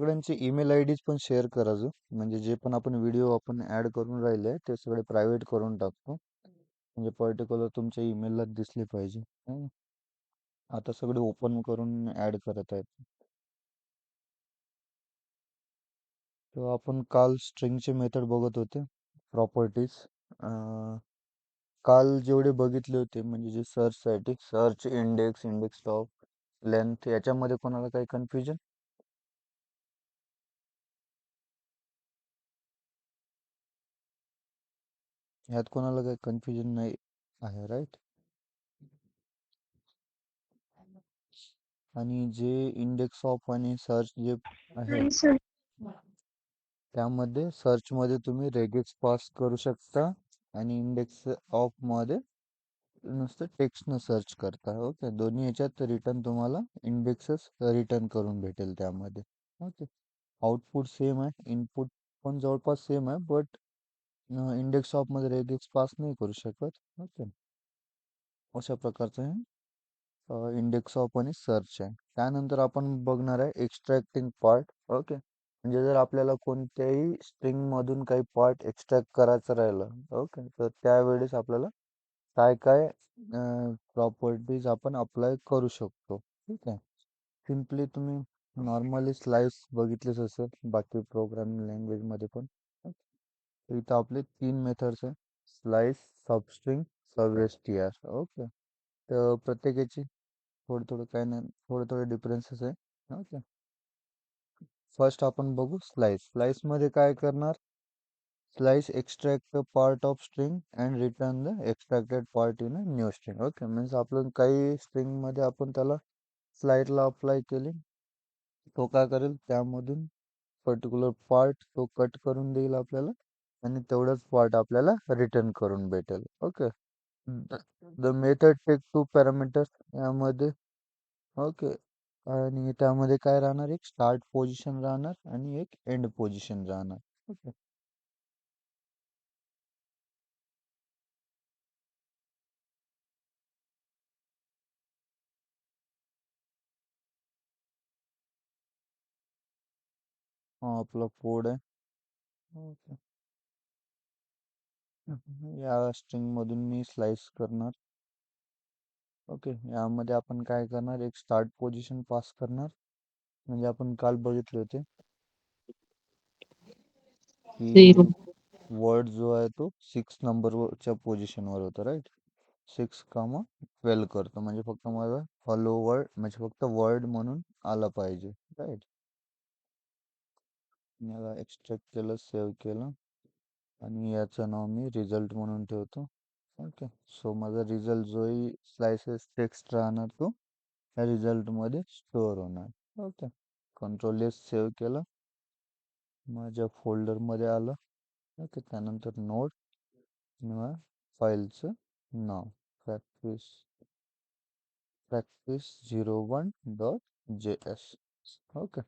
सगळ्यांचे email I DS पण share करा जो म्हणजे जे पण आपण व्हिडिओ आपण ऍड करून राहिले ते सगळे प्रायव्हेट करून टाकतो म्हणजे पर्टिक्युलर तुमच्या ईमेलला दिसले पाहिजे. आता सगळे ओपन करून ऍड करत आहेत. तर आपण काल स्ट्रिंगचे मेथड बघत होते प्रॉपर्टीज. काल जेवढे बघितले होते म्हणजे जे सर्चसाठी search index index top length याच्यामध्ये कोणाला काही कन्फ्युजन? ह्यात कोणाला काही कन्फ्युजन नाही आहे, राईट? आणि जे इंडेक्स ऑफ आणि सर्च जे आहे नाही सर. त्यामध्ये सर्च मध्ये तुम्ही रेगेक्स पास करू शकता आणि इंडेक्स ऑफ मध्ये नुसतं टेक्स्ट न सर्च करता. ओके, दोन्ही याच्यात रिटर्न तुम्हाला इंडेक्सच रिटर्न करून भेटेल त्यामध्ये. ओके, आउटपुट सेम आहे, इनपुट पण जवळपास सेम आहे, बट इंडेक्स ऑफ मध्ये रेगेक्स पास नाही करू शकत. ओके, अशा प्रकारचं आहे इंडेक्स ऑफ आणि सर्च आहे. त्यानंतर आपण बघणार आहे एक्स्ट्रॅक्टिंग पार्ट. ओके, म्हणजे जर आपल्याला कोणत्याही स्ट्रिंग मधून काही पार्ट एक्स्ट्रॅक्ट करायचं राहिलं, ओके, तर त्यावेळेस आपल्याला काय काय प्रॉपर्टीज आपण अप्लाय करू शकतो. ठीक आहे, सिम्पली तुम्ही नॉर्मली स्लाइस बघितलेच असेल बाकी प्रोग्रामिंग लँग्वेज मध्ये पण. तर इथं आपले 3 मेथड्स आहे, स्लाइस, सबस्ट्रिंग, सबएस्टीआर. ओके, तर प्रत्येकाची थोडं थोडं काय नाही, थोडे थोडे डिफरन्सेस आहे. ओके, फर्स्ट आपण बघू स्लाइस. स्लाइस मध्ये काय करणार? Slice extract the part of string and return the extracted part in a new string. Okay, means आपण काही स्ट्रिंग मध्ये आपण त्याला स्लाइडला अप्लाय केले, तो काय करेल त्यामधून पर्टिक्युलर पार्ट तो कट करून देईल आपल्याला आणि तेवढंच पार्ट आपल्याला रिटर्न करून भेटेल. Okay, the method take 2 parameters यामध्ये. ओके, आणि त्यामध्ये काय राहणार? एक स्टार्ट पोझिशन राहणार आणि एक एंड पोझिशन राहणार. ओके, हा आपला कोड आहे. ओके, या स्ट्रिंग मधून मी स्लाइस करणार. ओके, यामध्ये आपण काय करणार? एक स्टार्ट पोझिशन पास करणार. म्हणजे आपण काल बघितले होते झिरो. की वर्ड जो आहे तो 6 नंबरच्या पोझिशनवर होता, राईट? 6, 12 करतो म्हणजे फक्त माझा हॅलो वर्ड म्हणजे फक्त वर्ड म्हणून आला पाहिजे, राईट? याला एक्सट्रॅक्ट केलं, सेव्ह केलं आणि याचं नाव मी रिझल्ट म्हणून ठेवतो. ओके, सो माझा रिझल्ट जोही स्लाइसेस टेक्स्ट राहणार तो ह्या रिझल्ट मध्ये स्टोअर होणार. ओके, कंट्रोल एस सेव्ह केलं, माझ्या फोल्डर मध्ये आलं. ओके, त्यानंतर नोड किंवा फाईलचं नाव प्रॅक्टिस प्रॅक्टिस 01.js. ओके,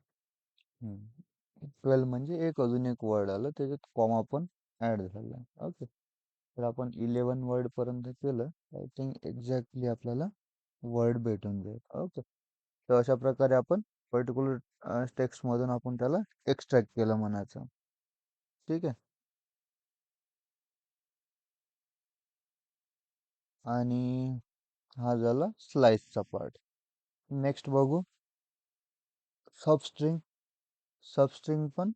12 म्हणजे एक अजून एक वर्ड आलं त्याच्यात कॉमा पण ऍड झाला. ओके, तर आपण 11 वर्ड पर्यंत केलं, आय थिंक एक्झॅक्टली आपल्याला वर्ड भेटून जाईल. ओके, तर अशा प्रकारे आपण पर्टिक्युलर टेक्स्ट मधून आपण त्याला एक्सट्रॅक्ट केलं म्हणायचं. ठीक आहे, आणि हा झाला स्लाइसचा पार्ट. नेक्स्ट बघू सबस्ट्रिंग. सबस्ट्रिंग पण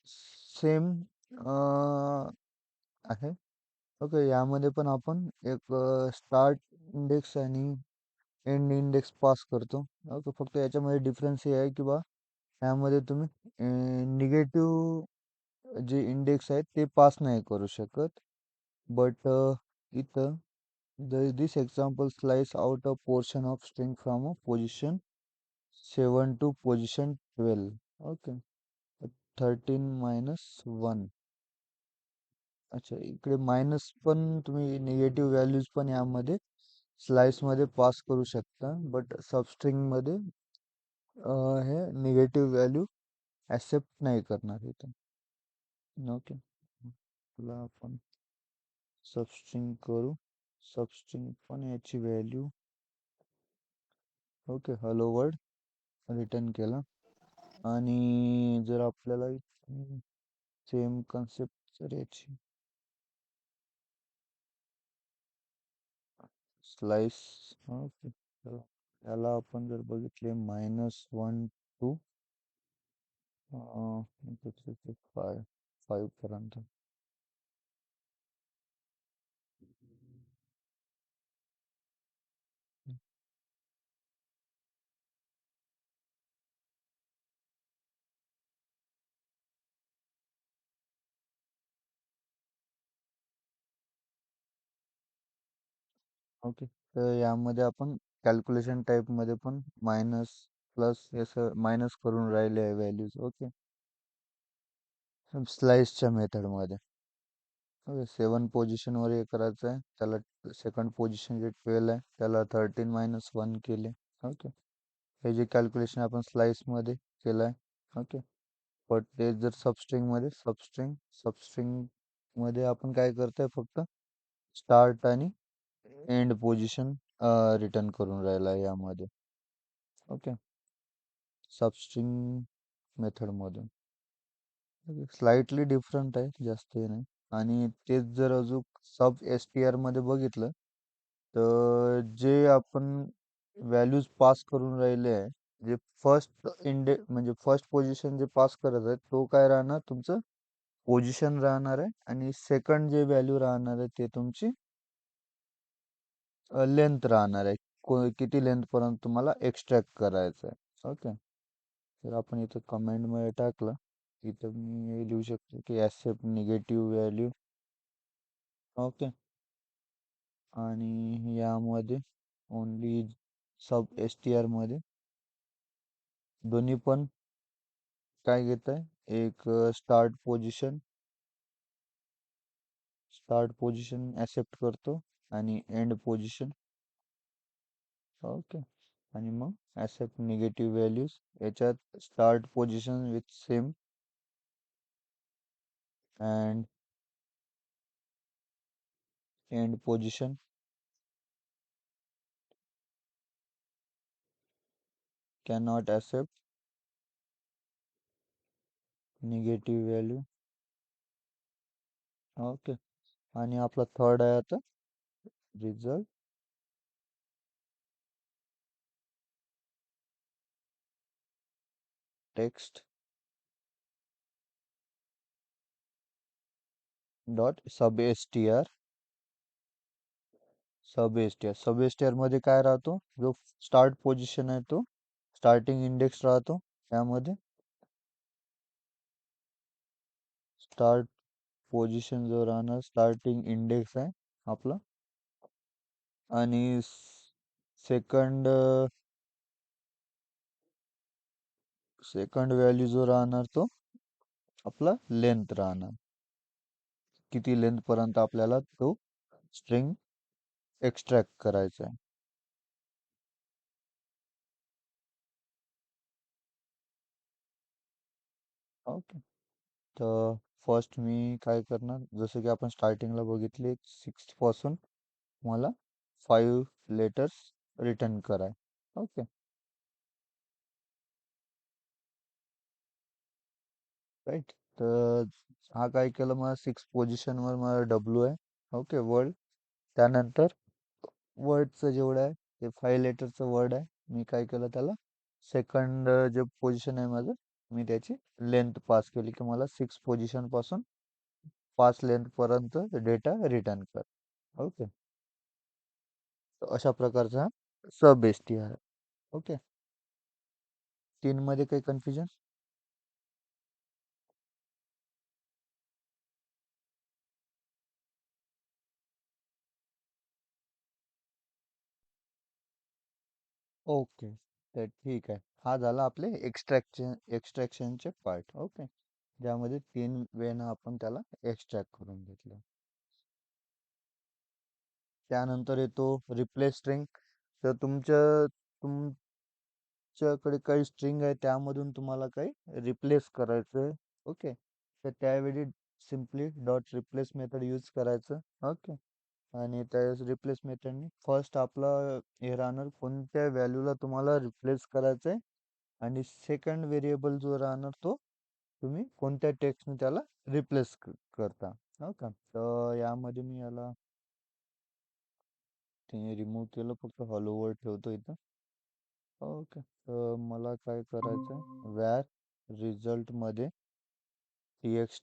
सेम आहे. ओके, यामध्ये पण आपण एक स्टार्ट इंडेक्स आणि एंड इंडेक्स पास करतो. ओके, फक्त याच्यामध्ये डिफरन्स हे आहे की बा यामध्ये तुम्ही निगेटिव्ह जे इंडेक्स आहेत ते पास नाही करू शकत. बट इथं this example slice out a portion of string from a position 7 to position 12. Okay, 13 minus 1. अच्छा, इकडे मायनस पण तुम्ही निगेटिव्ह व्हॅल्यूज पण यामध्ये स्लाइस मध्ये पास करू शकता, बट सबस्ट्रिंग मध्ये हे निगेटिव्ह व्हॅल्यू ऍक्सेप्ट नाही करणार इथं. ओके, तुला आपण सबस्ट्रिंग करू. सबस्ट्रिंग पण याची value okay hello world return केला. आणि जर आपल्याला सेम कन्सेप्ट जर याची स्लाइस, ओके, चला याला आपण जर बघितले -1 टू 5 पर्यंत. ओके, तर यामध्ये आपण कॅल्क्युलेशन टाईपमध्ये पण मायनस प्लस हे मायनस करून राहिले आहे व्हॅल्यूज. ओके, स्लाइसच्या मेथडमध्ये. ओके, 7 पोझिशनवर हे करायचं आहे, त्याला सेकंड पोझिशन जे 12 आहे त्याला 13 - 1 केले. ओके, हे जे कॅल्क्युलेशन आपण स्लाइसमध्ये केलं आहे. ओके, पण ते जर सबस्ट्रिंगमध्ये आपण काय करतोय, फक्त स्टार्ट आणि एंड पोझिशन रिटर्न करून राहिला आहे यामध्ये. ओके, सबस्ट्रिंग मेथडमधून स्लाइटली डिफरंट आहे, जास्त हे नाही. आणि तेच जर अजून सब एस टी आरमध्ये बघितलं, तर जे आपण व्हॅल्यूज पास करून राहिले आहे, जे फर्स्ट म्हणजे फर्स्ट पोझिशन जे पास करत आहे तो काय राहणार, तुमचं पोझिशन राहणार आहे. आणि सेकंड जे व्हॅल्यू राहणार आहे ते तुमची लेंथ राहणार आहे. किती लेंथ पर्यंत तुम्हाला एक्सट्रॅक्ट करायचं आहे. ओके, तर आपण इथं कमेंटमध्ये टाकलं, इथं मी हे लिहू शकतो की ॲक्सेप्ट निगेटिव्ह व्हॅल्यू. ओके, आणि यामध्ये ओनली सब एस टी आरमध्ये दोन्ही पण काय घेत आहे, एक स्टार्ट पोझिशन ॲक्सेप्ट करतो आणि एंड पोझिशन. ओके, आणि मग ॲक्सेप्ट निगेटिव्ह व्हॅल्यूज याच्यात start position with same and end position cannot accept negative value. Okay, आणि आपला थर्ड आहे आता रिझल्ट टेक्स्ट डॉट सब एस टी आर मध्ये काय राहतो, जो स्टार्ट पोझिशन आहे तो स्टार्टिंग इंडेक्स राहतो. त्यामध्ये स्टार्ट पोझिशन जो राहणार स्टार्टिंग इंडेक्स आहे आपला. आणि सेकंड सेकंड व्हॅल्यू जो राहणार तो आपला लेंथ राहणार, किती लेंथ पर्यंत आपल्याला तो स्ट्रिंग एक्सट्रॅक्ट करायचा आहे. ओके, तर फर्स्ट मी काय करणार, जसं की आपण स्टार्टिंगला बघितले 6 पासून मला 5 लेटर्स रिटर्न कराय. Okay, right. तर हा काय केलं, मला 6 पोझिशनवर मला डब्ल्यू आहे. Okay, word. त्यानंतर वर्डचं जेवढं आहे ते 5 लेटरचं वर्ड आहे. मी काय केलं, त्याला सेकंड जे पोझिशन आहे माझं, मी त्याची लेंथ पास केली की मला 6 पोझिशनपासून 5 लेंथपर्यंत डेटा रिटर्न कर. ओके, तर अशा प्रकारचा सब एस टी आहे. ओके, 3 मध्ये काही कन्फ्युजन? ओके, तर ठीक आहे. हा झाला आपले एक्स्ट्रॅक्शनचे पार्ट. ओके, ज्यामध्ये 3 वेनं आपण त्याला एक्स्ट्रॅक्ट करून घेतलं. त्यानंतर येतो रिप्लेस स्ट्रिंग. तर तुमच्याकडे काही स्ट्रिंग आहे, त्यामधून तुम्हाला काही रिप्लेस करायचं आहे. ओके, तर त्यावेळी simply dot replace method use करायचं. ओके, आणि त्या रिप्लेस मेथडने फर्स्ट आपला हे राहणार, कोणत्या व्हॅल्यूला तुम्हाला रिप्लेस करायचं आहे आणि सेकंड व्हेरिएबल जो राहणार तो तुम्ही कोणत्या टेक्स्टने त्याला रिप्लेस करता. हो का. तर यामध्ये मी याला रिमूव्ह केलं, फक्त हॅलो वर्ड ठेवतो इथं. ओके. तर मला काय करायचं आहे, व्यार रिझल्ट मध्ये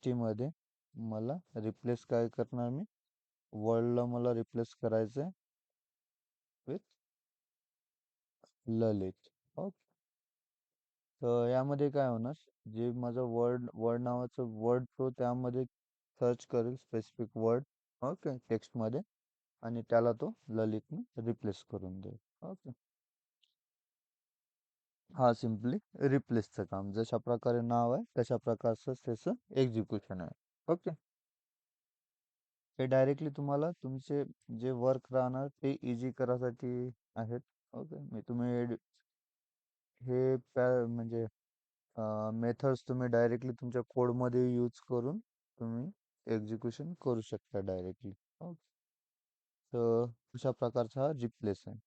टी मध्ये मला रिप्लेस काय करणार मी, वर्डला मला रिप्लेस करायचं आहे विथ ललित. ओके. तर यामध्ये काय होणार, जे माझं वर्ड वर्ड नावाचं वर्ड तो त्यामध्ये सर्च करेल स्पेसिफिक वर्ड. ओके. टेक्स्टमध्ये, आणि त्याला तो ललितने रिप्लेस करून देईल. ओके. हा सिम्पली रिप्लेसचं काम, जशा प्रकारे नाव आहे तशा प्रकारचं त्याचं एक्झिक्युशन आहे. ओके. हे डायरेक्टली तुम्हाला तुमचे जे वर्क राहणार ते इझी करायसाठी आहेत. ओके. मी तुम्ही हे म्हणजे मेथड्स तुम्ही डायरेक्टली तुमच्या कोडमध्ये यूज करून तुम्ही एक्झिक्युशन करू शकता डायरेक्टली. ओके. तर अशा प्रकारचा हा रिप्लेस आहे.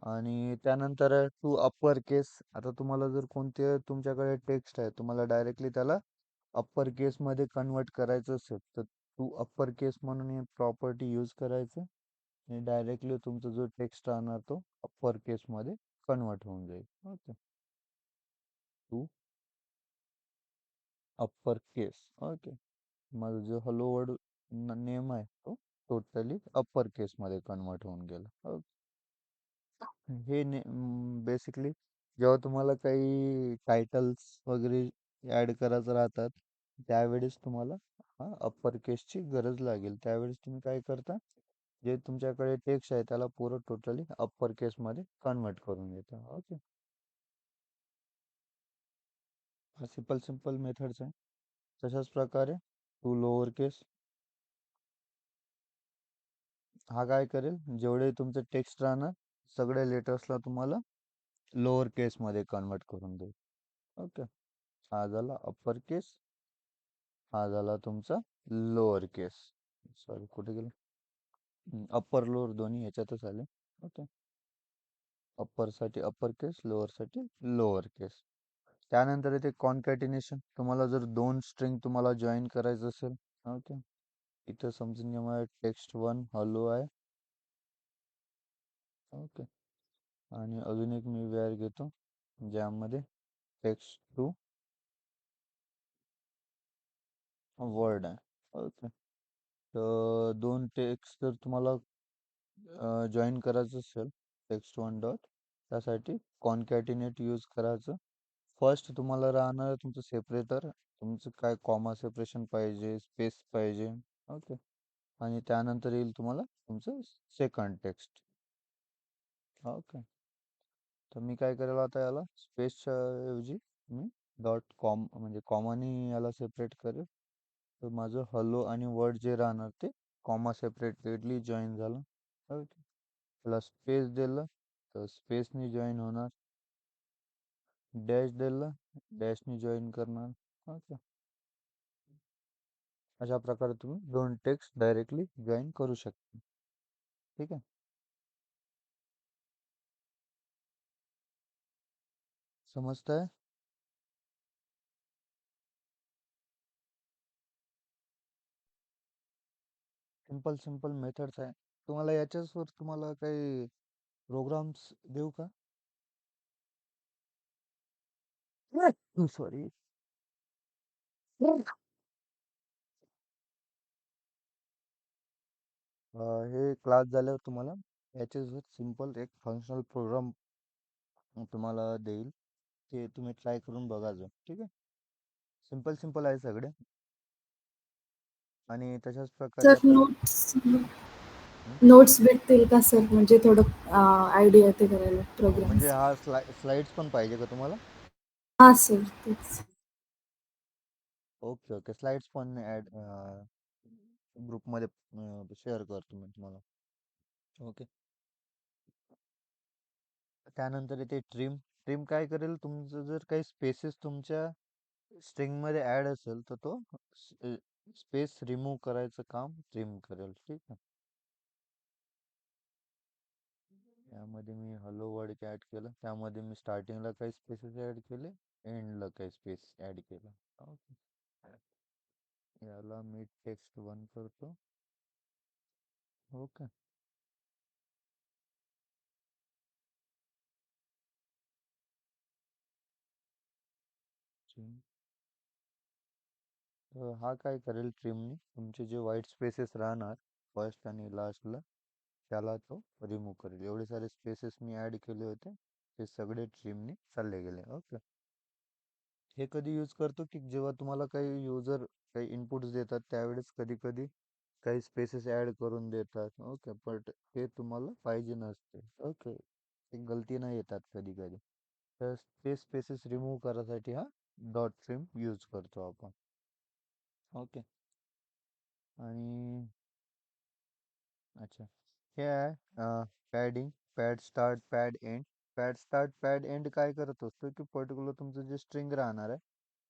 आणि त्यानंतर आहे टू अप्पर केस. आता तुम्हाला जर कोणते तुमच्याकडे टेक्स्ट आहे, तुम्हाला डायरेक्टली त्याला अप्पर केसमध्ये कन्वर्ट करायचं असेल, तर टू अप्पर केस म्हणून हे प्रॉपर्टी यूज करायचं, आणि डायरेक्टली तुमचा जो टेक्स्ट राहणार तो अप्पर केसमध्ये कन्वर्ट होऊन जाईल. Okay. To upper case. Okay. माझा जो हॅलो वर्ड नेम आहे तो टोटली अप्पर केसमध्ये कन्वर्ट होऊन गेला. हे बेसिकली जेव्हा तुम्हाला काही टायटल्स वगैरे ॲड करायचं राहतात, त्यावेळेस तुम्हाला हा अप्पर केसची गरज लागेल. त्यावेळेस तुम्ही काय करता, जे तुमच्याकडे टेक्स्ट आहे त्याला पुरं टोटली अप्पर केसमध्ये कन्वर्ट करून घेता. ओके. हा सिंपल सिंपल मेथड्स आहे. तशाच प्रकारे टू लोअर केस हा काय करेल, जेवढे तुमचं टेक्स्ट राहणार सगळ्या लेटर्सला तुम्हाला लोअर केसमध्ये कन्वर्ट करून देईल. ओके. हा झाला अप्पर केस, हा झाला तुमचा लोअर केस. सॉरी, कुठे गेलं, अप्पर लोअर दोन्ही याच्यातच आले. ओके. अप्परसाठी अप्पर केस, लोअरसाठी लोअर केस. त्यानंतर येते कॉन्कॅटिनेशन. तुम्हाला जर दोन स्ट्रिंग तुम्हाला जॉईन करायचं असेल. ओके. इथं समजून घ्या, माझ्या टेक्स्ट वन हॅलो आहे. ओके. आणि अजून एक मी वेअर घेतो ज्यामध्ये टेक्स्ट टू वर्ड आहे. ओके. तर दोन टेक्स्ट जर तुम्हाला जॉईन करायचं असेल टेक्स्ट वन डॉट, त्यासाठी कॉन्कॅटिनेट यूज करायचं. फर्स्ट तुम्हाला राहणार तुमचं सेपरेटर, तुमचं काय कॉमा सेपरेशन पाहिजे, स्पेस पाहिजे. ओके. आणि त्यानंतर येईल तुम्हाला तुमचं सेकंड टेक्स्ट. ओके. तर मी काय करेल आता, याला स्पेसच्या ऐवजी मी डॉट कॉम म्हणजे कॉमानी याला सेपरेट करेल. तर माझं हॅलो आणि वर्ड जे राहणार ते कॉमा सेपरेटेडली जॉईन झालं. ओके. त्याला स्पेस दिलं तर स्पेसनी जॉईन होणार, डॅश दिलं डॅशनी जॉईन करणार. ओके. अशा प्रकारे तुम्ही दोन टेक्स्ट डायरेक्टली जॉईन करू शकता. ठीक आहे. समजतंय. सिंपल सिंपल मेथड्स आहे. तुम्हाला याच्यावर तुम्हाला काही प्रोग्राम्स देऊ का? सॉरी. हे क्लास झाल्यावर तुम्हाला याच्यावर सिंपल एक फंक्शनल प्रोग्राम तुम्हाला देईल, ते तुम्ही ट्राय करून बघायचं. ठीक आहे. सिंपल सिंपल आहे सगळे. आणि तशाच प्रकारे सर आता नोट्स हं, नोट्स भेटतील का सर? म्हणजे थोडं आयडिया येते करायला म्हणजे प्रोग्राम्स. हा स्लाइड्स पण पाहिजे का तुम्हाला? हां सर, तेच. Okay okay. स्लाइड्स पण ॲड ग्रुपमध्ये शेअर करतो मी तुम्हाला. ओके. त्यानंतर इथे ट्रिम. ट्रिम काय करेल, तुमचं जर काही स्पेसेस तुमच्या स्ट्रिंगमध्ये ॲड असेल तर तो स्पेस रिमूव्ह करायचं काम ट्रिम करेल. ठीक आहे. यामध्ये मी हॅलो वर्ड ॲड केलं. त्यामध्ये मी स्टार्टिंगला काही स्पेसेस ॲड केले, एंडला काही स्पेस ॲड केला. ओके. याला मी टेक्स्ट 1 करतो. ओके. तर हा काय करेल, ट्रिमनी तुमचे जे व्हाईट स्पेसेस राहणार फर्स्ट आणि लास्टला त्याला तो रिमूव्ह करेल. एवढे सारे स्पेसेस मी ॲड केले होते ते सगळे ट्रिमने चालले गेले. ओके. हे कधी यूज करतो की जेव्हा तुम्हाला काही युजर काही इनपुट्स देतात त्यावेळेस कधी कधी काही स्पेसेस ॲड करून देतात. ओके, बट हे तुम्हाला पाहिजे नसते. ओके, ते गलतीनं येतात कधी कधी. तर ते स्पेसेस रिमूव्ह करायसाठी हा डॉट ट्रिम यूज करतो आपण. ओके. आणि अच्छा, हे आहे padding, pad start, pad end. Pad start, pad end काय करत असतो की पर्टिक्युलर तुमचं जे स्ट्रिंग राहणार आहे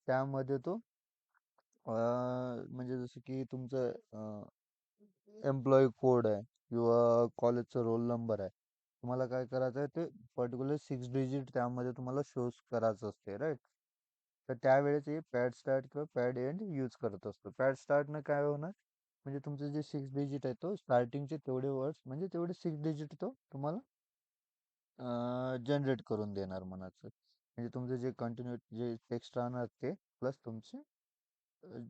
त्यामध्ये तो म्हणजे जसं की तुमचं एम्प्लॉई कोड आहे किंवा कॉलेजचा रोल नंबर आहे. तुम्हाला काय करायचं आहे ते पर्टिक्युलर 6 डिजिट त्यामध्ये तुम्हाला शोज करायचं असते, राईट? तर त्यावेळेस हे पॅड स्टार्ट किंवा पॅड एंड यूज करत असतो. पॅड स्टार्टनं काय होणार, म्हणजे तुमचं जे 6 डिजिट आहे तो स्टार्टिंगचे तेवढे वर्ड्स म्हणजे तेवढे 6 डिजिट तो तुम्हाला जनरेट करून देणार म्हणायचं. म्हणजे तुमचं जे कंटिन्यू जे टेक्स्ट राहणार ते प्लस तुमचे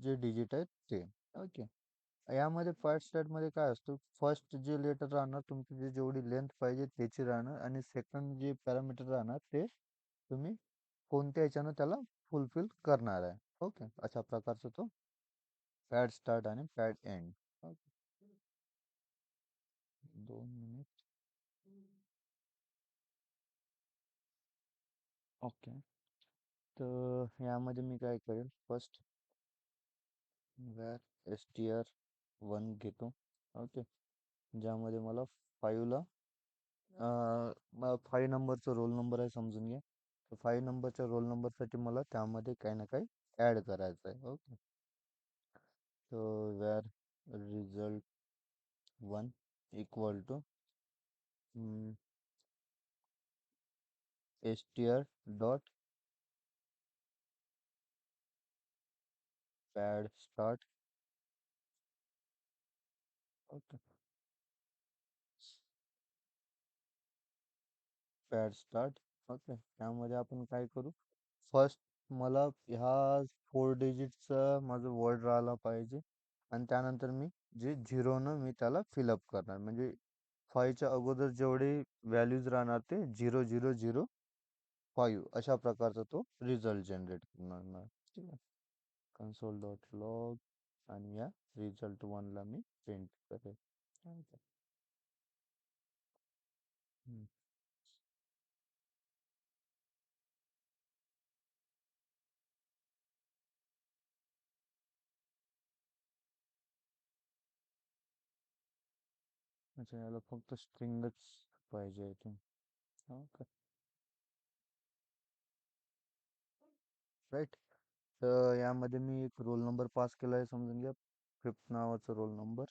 जे डिजिट आहेत ते. ओके. यामध्ये फर्स्ट स्टार्टमध्ये काय असतं, फर्स्ट जे लेटर राहणार तुमची जी जेवढी लेंथ पाहिजे त्याची राहणार आणि सेकंड जे पॅरामीटर राहणार ते तुम्ही कोणत्या ह्याच्यानं त्याला फुलफिल करणार आहे. ओके, अशा प्रकारचा तो पॅड स्टार्ट आणि pad end. Okay. 2 minute. Okay. तर यामध्ये मी काय करेल, फर्स्ट व्हॅर str1 घेतो. ओके. ज्यामध्ये मला 5ला 5 नंबरचा रोल नंबर आहे समजून घ्या. तर 5 नंबरच्या रोल नंबरसाठी मला त्यामध्ये काही ना काही ॲड करायचं आहे. ओके. तर var result 1 equal to str dot pad start. Okay. Pad start. Okay. त्यामध्ये आपण काय करू, फर्स्ट मला ह्या 4 डिजिटचं माझं वर्ड राहायला पाहिजे आणि त्यानंतर मी जे झिरोनं मी त्याला फिलअप करणार. म्हणजे 5च्या अगोदर जेवढे व्हॅल्यूज राहणार ते 0005 अशा प्रकारचा तो रिझल्ट जनरेट करणार. ठीक आहे. कन्सोल डॉट लॉग आणि या रिझल्ट 1ला मी प्रिंट करेल. ठीक आहे. हम्म. अच्छा, याला फक्त स्ट्रिंगच पाहिजे इथून. Okay, right. तर यामध्ये मी एक रोल नंबर पास केला आहे समजून घ्या, फिफ्थ नावाचा रोल नंबर.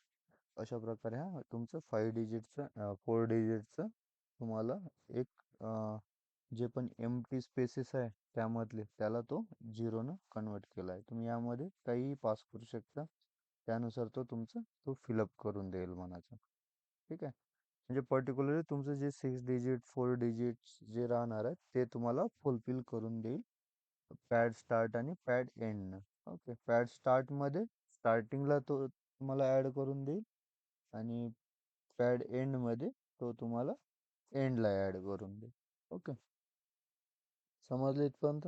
अशा प्रकारे हा तुमचं 5 डिजिटचं 4 डिजिटचं तुम्हाला एक जे पण टी स्पेसेस आहे त्यामधले त्याला तो झिरोनं कन्वर्ट केला आहे. तुम्ही यामध्ये काहीही पास करू शकता, त्यानुसार तो तुमचं तो फिलअप करून देईल म्हणायचं. ठीक आहे. म्हणजे पर्टिक्युलरली तुमचं जे 6 डिजिट 4 डिजिट जे राहणार आहे ते तुम्हाला फुलफिल करून देईल पॅड स्टार्ट आणि पॅड एंड. ओके. पॅड स्टार्टमध्ये स्टार्टिंगला तो तुम्हाला ॲड करून देईल आणि पॅड एंडमध्ये तो तुम्हाला एंडला ॲड करून देईल. ओके, समजलं इथपर्यंत?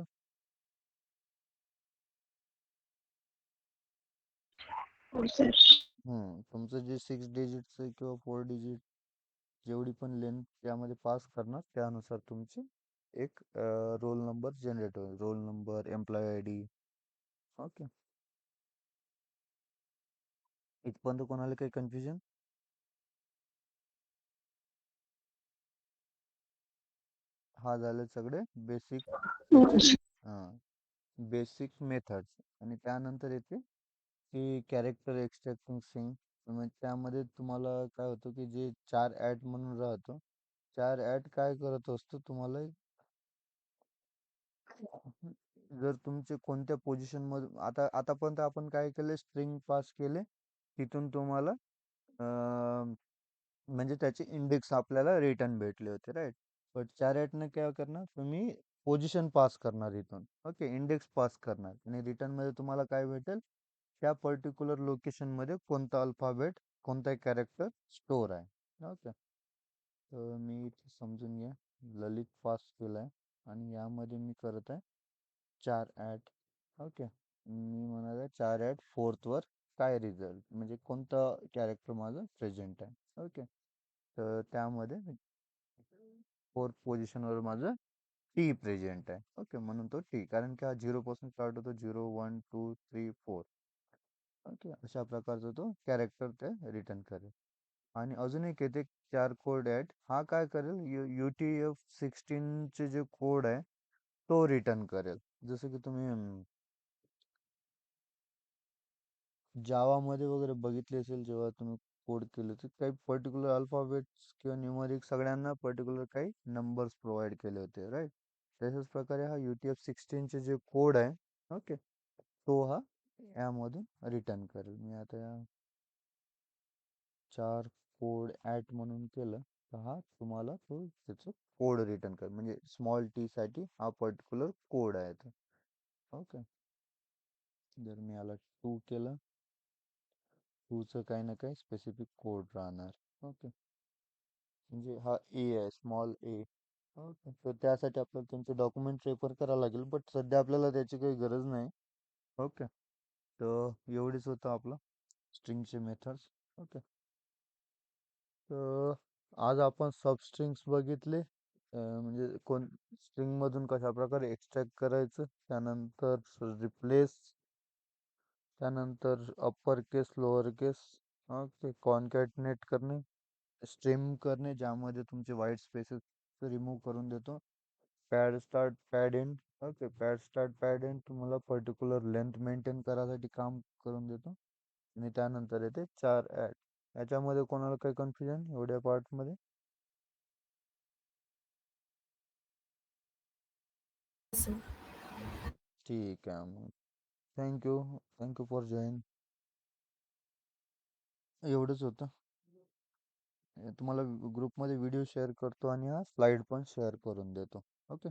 हो सर. तुमचं जे 6 डिजिटचं किंवा 4 डिजिट जेवढी पण लेंथ त्यामध्ये पास करणार त्यानुसार तुमची एक रोल नंबर जनरेट होईल. Roll number, employee I D. Okay. इथपर्यंत कोणाला काही कन्फ्युजन? हा झाले सगळे बेसिक हो त्याचे सर. Basic methods. आणि त्यानंतर येते की कॅरेक्टर एक्सट्रॅक्टिंग स्ट्रिंग. म्हणजे त्यामध्ये तुम्हाला काय होतं की जे 4 ॲट म्हणून राहतो चार ऍड काय करत असतो तुम्हाला जर तुमचे कोणत्या पोझिशन मध्ये आतापर्यंत आपण काय केले स्ट्रिंग पास केले तिथून तुम्हाला म्हणजे त्याचे इंडेक्स आपल्याला रिटर्न भेटले होते राईट. बट चार काय करणार तुम्ही पोझिशन पास करणार इथून ओके इंडेक्स पास करणार आणि रिटर्न मध्ये तुम्हाला काय भेटेल त्या पर्टिक्युलर लोकेशन मध्ये कोणता अल्फाबेट कोणता कॅरेक्टर स्टोअर आहे ओके. तर मी इथे समजून घ्या ललित पास केलाय आणि यामध्ये मी करत आहे चार ॲट ओके. मी म्हणाल आहे चार ॲट फोर्थ वर काय रिझल्ट म्हणजे कोणतं कॅरेक्टर माझं प्रेझेंट आहे ओके. तर त्यामध्ये फोर्थ पोझिशनवर माझं टी प्रेझेंट आहे ओके म्हणून तो टी कारण की हा झिरो पासून स्टार्ट होतो 0 1 2 3 4 ओके अशा प्रकारचा तो कॅरेक्टर ते रिटर्न करेल. आणि अजून एक येते चार कोड आहेत हा काय करेल UTF-16 चे जे कोड आहे तो रिटर्न करेल. जसं की तुम्ही जावामध्ये वगैरे बघितले असेल जेव्हा तुम्ही कोड केले तर काही पर्टिक्युलर अल्फाबेट्स किंवा न्यूमरिक सगळ्यांना पर्टिक्युलर काही नंबर्स प्रोव्हाइड केले होते राईट. तशाच प्रकारे हा UTF-16 चे जे कोड आहे ओके तो हा यामधून रिटर्न करेल. मी आता या चार कोड ॲट म्हणून केलं तर हा तुम्हाला तो त्याचं कोड रिटर्न कर म्हणजे स्मॉल टी साठी हा पर्टिक्युलर कोड आहे तो ओके. जर मी याला टू केलं टूचं काही ना काही स्पेसिफिक कोड राहणार ओके. म्हणजे हा ए आहे स्मॉल ए ओके. तर त्यासाठी आपल्याला त्यांचे डॉक्युमेंट रेफर करावं लागेल बट सध्या आपल्याला त्याची काही गरज नाही ओके. तर एवढीच होतं आपलं स्ट्रिंगचे मेथड्स ओके. तर आज आपण सबस्ट्रिंग्स बघितले म्हणजे कोण स्ट्रिंग मधून कशा प्रकारे एक्सट्रॅक्ट करायचं त्यानंतर रिप्लेस त्यानंतर अप्पर केस लोअर केस ओके कॉन्कॅटनेट करणे स्ट्रीम करणे ज्यामध्ये तुमचे व्हाईट स्पेसेस रिमूव्ह करून देतो. Pad start pad end okay pad start pad end तुम्हाला पर्टिक्युलर लेंथ मेंटेन करायसाठी काम करून देतो. आणि त्यानंतर येते चार ॲड याच्यामध्ये कोणाला काही कन्फ्युजन एवढ्या पार्टमध्ये. सर. ठीक आहे मग थँक्यू थँक्यू फॉर जॉईन. एवढंच होतं. तुम्हाला ग्रुपमध्ये व्हिडिओ शेअर करतो आणि हा स्लाईड पण शेअर करून देतो ओके.